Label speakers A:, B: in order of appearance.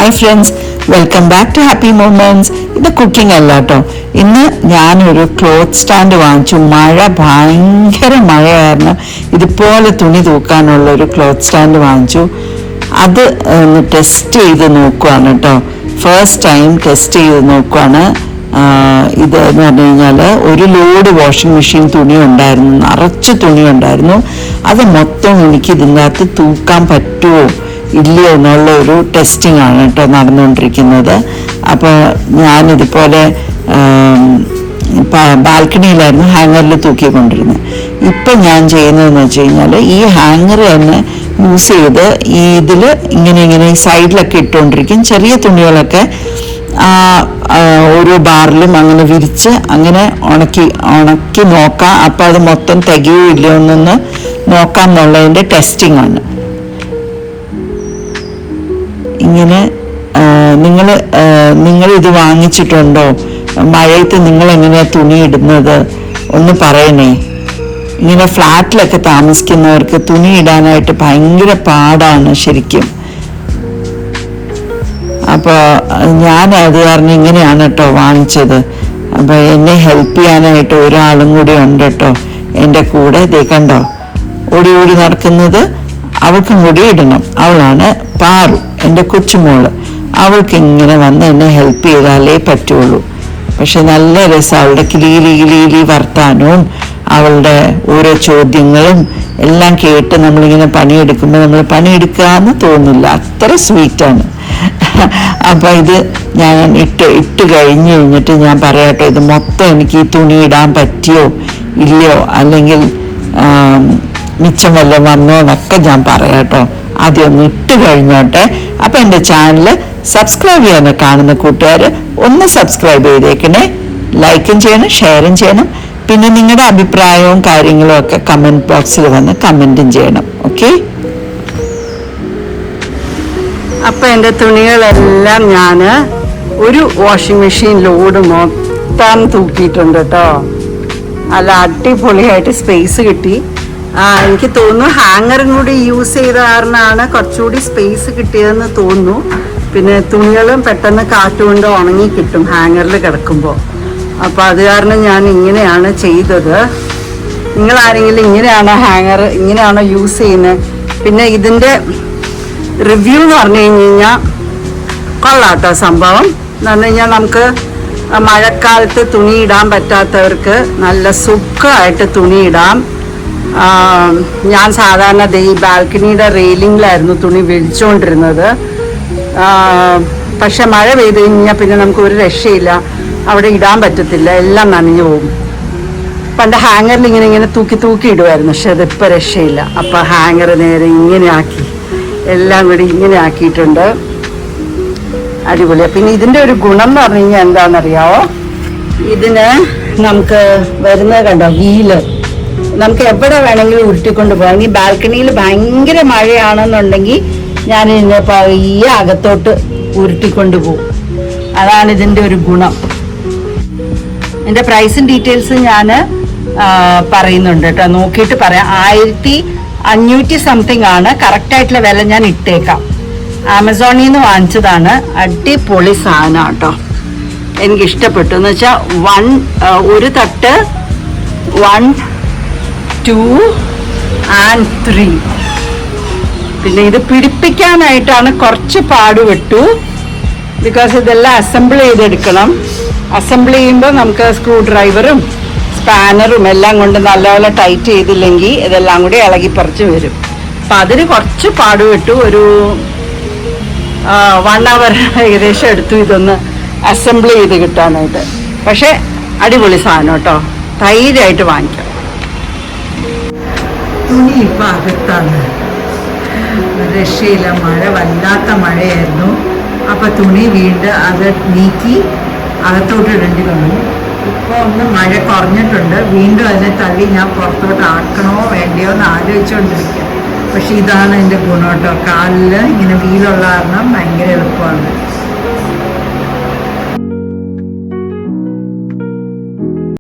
A: Hi friends, welcome back to happy moments. ഇത് cooking അല്ല കേട്ടോ. ഇന്ന് ഞാനൊരു ക്ലോത്ത് സ്റ്റാൻഡ് വാങ്ങിച്ചു. ഭയങ്കര മഴ കാരണം ഇതുപോലെ തുണി തൂക്കാനുള്ള ഒരു ക്ലോത്ത് സ്റ്റാൻഡ് വാങ്ങിച്ചു. അത് ഒന്ന് ടെസ്റ്റ് ചെയ്ത് നോക്കുവാണ് കേട്ടോ. ഫസ്റ്റ് ടൈം ടെസ്റ്റ് ചെയ്ത് നോക്കുവാണ്. ഇത് എന്ന് പറഞ്ഞു കഴിഞ്ഞാൽ ഒരു ലോഡ് വാഷിംഗ് മെഷീൻ തുണി ഉണ്ടായിരുന്നു, നിറച്ച് തുണി ഉണ്ടായിരുന്നു. അത് മൊത്തം എനിക്ക് ഇതിൻ്റെ അകത്ത് തൂക്കാൻ പറ്റുമോ ഇല്ലയോ എന്നുള്ള ഒരു ടെസ്റ്റിംഗ് ആണ് കേട്ടോ നടന്നുകൊണ്ടിരിക്കുന്നത്. അപ്പോൾ ഞാനിതുപോലെ ബാൽക്കണിയിലായിരുന്നു ഹാങ്ങറിൽ തൂക്കിക്കൊണ്ടിരുന്നത്. ഇപ്പം ഞാൻ ചെയ്യുന്നതെന്ന് വെച്ച് കഴിഞ്ഞാൽ ഈ ഹാങ്ങർ തന്നെ യൂസ് ചെയ്ത് ഇതിൽ ഇങ്ങനെ ഈ സൈഡിലൊക്കെ ഇട്ടുകൊണ്ടിരിക്കും. ചെറിയ തുണികളൊക്കെ ഓരോ ബാറിലും അങ്ങനെ വിരിച്ച് അങ്ങനെ ഉണക്കി നോക്കാം. അപ്പോൾ അത് മൊത്തം തികയോ ഇല്ലയോ എന്നൊന്ന് നോക്കാം എന്നുള്ളതിൻ്റെ ടെസ്റ്റിംഗ് ആണ്. ഇങ്ങനെ നിങ്ങൾ ഇത് വാങ്ങിച്ചിട്ടുണ്ടോ? മഴയത്ത് നിങ്ങൾ എങ്ങനെയാണ് തുണി ഇടുന്നത് ഒന്ന് പറയണേ. ഇങ്ങനെ ഫ്ലാറ്റിലൊക്കെ താമസിക്കുന്നവർക്ക് തുണി ഇടാനായിട്ട് ഭയങ്കര പാടാണ് ശരിക്കും. അപ്പോൾ ഞാൻ അത് കാരണം ഇങ്ങനെയാണ് കേട്ടോ വാങ്ങിച്ചത്. അപ്പോൾ എന്നെ ഹെൽപ്പ് ചെയ്യാനായിട്ട് ഒരാളും കൂടി ഉണ്ട് കേട്ടോ എൻ്റെ കൂടെ. ഇതേ കണ്ടോ ഓടി നടക്കുന്നത്. അവൾക്കും കൂടി ഇടണം. അവളാണ് പാറു, എൻ്റെ കൊച്ചുമോള്. അവൾക്ക് ഇങ്ങനെ വന്ന് എന്നെ ഹെൽപ്പ് ചെയ്താലേ പറ്റുള്ളൂ. പക്ഷെ നല്ല രസം അവളുടെ കിലീലി വർത്താനവും അവളുടെ ഓരോ ചോദ്യങ്ങളും എല്ലാം കേട്ട് നമ്മളിങ്ങനെ പണിയെടുക്കുമ്പോൾ നമ്മൾ പണിയെടുക്കാന്ന് തോന്നില്ല, അത്ര സ്വീറ്റാണ്. അപ്പം ഇത് ഞാൻ ഇട്ട് കഴിഞ്ഞിട്ട് ഞാൻ പറയാട്ടോ, ഇത് മൊത്തം എനിക്ക് ഈ തുണി ഇടാൻ പറ്റിയോ ഇല്ലയോ, അല്ലെങ്കിൽ മിച്ചം വല്ലതും വന്നോ എന്നൊക്കെ ഞാൻ പറയാട്ടോ. ആദ്യം ഒന്ന് ഇട്ട് കഴിഞ്ഞോട്ടെ. അപ്പം എൻ്റെ ചാനൽ സബ്സ്ക്രൈബ് ചെയ്യാൻ കാണുന്ന കൂട്ടുകാർ ഒന്ന് സബ്സ്ക്രൈബ് ചെയ്തേക്കണേ. ലൈക്കും ചെയ്യണം, ഷെയറും ചെയ്യണം. പിന്നെ നിങ്ങളുടെ അഭിപ്രായവും കാര്യങ്ങളും ഒക്കെ കമൻറ്റ് ബോക്സിൽ വന്ന് കമൻറ്റും ചെയ്യണം. ഓക്കെ.
B: അപ്പം എൻ്റെ തുണികളെല്ലാം ഞാൻ ഒരു വാഷിംഗ് മെഷീൻ ലോഡ് മൊത്തം തൂക്കിയിട്ടുണ്ട് കേട്ടോ. നല്ല അടിപൊളിയായിട്ട് സ്പേസ് കിട്ടി. എനിക്ക് തോന്നുന്നു ഹാങ്ങറും കൂടി യൂസ് ചെയ്ത കാരണമാണ് കുറച്ചുകൂടി സ്പേസ് കിട്ടിയതെന്ന് തോന്നുന്നു. പിന്നെ തുണികളും പെട്ടെന്ന് കാറ്റുകൊണ്ട് ഉണങ്ങി കിട്ടും ഹാങ്ങറിൽ കിടക്കുമ്പോൾ. അപ്പോൾ അത് കാരണം ഞാൻ ഇങ്ങനെയാണ് ചെയ്തത്. നിങ്ങളാരെങ്കിലും ഇങ്ങനെയാണോ യൂസ് ചെയ്യുന്നത്? പിന്നെ ഇതിൻ്റെ റിവ്യൂ എന്ന് പറഞ്ഞു കഴിഞ്ഞാൽ കൊള്ളാട്ടോ സംഭവം. എന്ന് പറഞ്ഞു കഴിഞ്ഞാൽ നമുക്ക് മഴക്കാലത്ത് തുണി ഇടാൻ പറ്റാത്തവർക്ക് നല്ല സുഖമായിട്ട് തുണി ഇടാം. ഞാൻ സാധാരണ ഈ ബാൽക്കണിയുടെ റെയിലിങ്ങിലായിരുന്നു തുണി വിരിച്ചുകൊണ്ടിരുന്നത്. പക്ഷെ മഴ പെയ്ത് കഴിഞ്ഞാൽ പിന്നെ നമുക്ക് ഒരു രക്ഷയില്ല, അവിടെ ഇടാൻ പറ്റത്തില്ല, എല്ലാം നനഞ്ഞു പോകും. പണ്ട് ഹാങ്ങറിൽ ഇങ്ങനെ തൂക്കി ഇടുമായിരുന്നു, പക്ഷെ അതിപ്പോൾ രക്ഷയില്ല. അപ്പോൾ ഹാങ്ങർ നേരെ ഇങ്ങനെ ആക്കി, എല്ലാം കൂടി ഇങ്ങനെ ആക്കിയിട്ടുണ്ട്. അടിപൊളിയാണ്. പിന്നെ ഇതിൻ്റെ ഒരു ഗുണം എന്ന് പറഞ്ഞു കഴിഞ്ഞാൽ എന്താണെന്നറിയാമോ? ഇതിന് നമുക്ക് വരുന്നത് കണ്ടോ, വീല് നമുക്ക് എവിടെ വേണമെങ്കിലും ഉരുട്ടിക്കൊണ്ട് പോകാം. ഈ ബാൽക്കണിയിൽ ഭയങ്കര മഴയാണെന്നുണ്ടെങ്കിൽ ഞാൻ ഇതിനെ ഈ അകത്തോട്ട് ഉരുട്ടിക്കൊണ്ട് പോകും. അതാണ് ഇതിൻ്റെ ഒരു ഗുണം. എൻ്റെ പ്രൈസും ഡീറ്റെയിൽസും ഞാൻ പറയുന്നുണ്ട് കേട്ടോ, നോക്കിയിട്ട് പറയാം. 1500 സംതിങ് ആണ് കറക്റ്റായിട്ടുള്ള വില. ഞാൻ ഇട്ടേക്കാം. ആമസോണിൽ നിന്ന് വാങ്ങിച്ചതാണ്. അടിപൊളി സാധനം കേട്ടോ, എനിക്കിഷ്ടപ്പെട്ടു. എന്ന് വെച്ചാൽ ഒരു തട്ട് 1, 2 and 3. പിന്നെ ഇത് പിടിപ്പിക്കാനായിട്ടാണ് കുറച്ച് പാടുപെട്ടു. ബിക്കോസ് ഇതെല്ലാം അസംബിൾ ചെയ്തെടുക്കണം. അസംബിൾ ചെയ്യുമ്പോൾ നമുക്ക് സ്ക്രൂ ഡ്രൈവറും സ്പാനറും എല്ലാം കൊണ്ട് നല്ലപോലെ ടൈറ്റ് ചെയ്തില്ലെങ്കിൽ ഇതെല്ലാം കൂടി ഇളകിപ്പറിച്ച് വരും. അപ്പം അതിന് കുറച്ച് പാടുപെട്ടു. ഒരു 1 hour ഏകദേശം എടുത്തു ഇതൊന്ന് അസംബിൾ ചെയ്ത് കിട്ടാനായിട്ട്. പക്ഷേ അടിപൊളി സാധനം കേട്ടോ, ധൈര്യമായിട്ട് വാങ്ങിക്കാം.
A: തുണി ഇപ്പം അകത്താണ്, രക്ഷയില്ല. മഴ വല്ലാത്ത മഴയായിരുന്നു. അപ്പം തുണി വീണ്ടും അത് നീക്കി അകത്തോട്ട് ഇടേണ്ടി വന്നു. ഇപ്പോൾ ഒന്ന് മഴ കുറഞ്ഞിട്ടുണ്ട്. വീണ്ടും അതിനെ തള്ളി ഞാൻ പുറത്തോട്ട് ആക്കണോ വേണ്ടയോ എന്ന് ആലോചിച്ചുകൊണ്ടിരിക്കുക. പക്ഷെ ഇതാണ് എൻ്റെ ഗുണം കേട്ടോ, കാലിൽ ഇങ്ങനെ വീലുള്ള കാരണം ഭയങ്കര എളുപ്പമാണ്.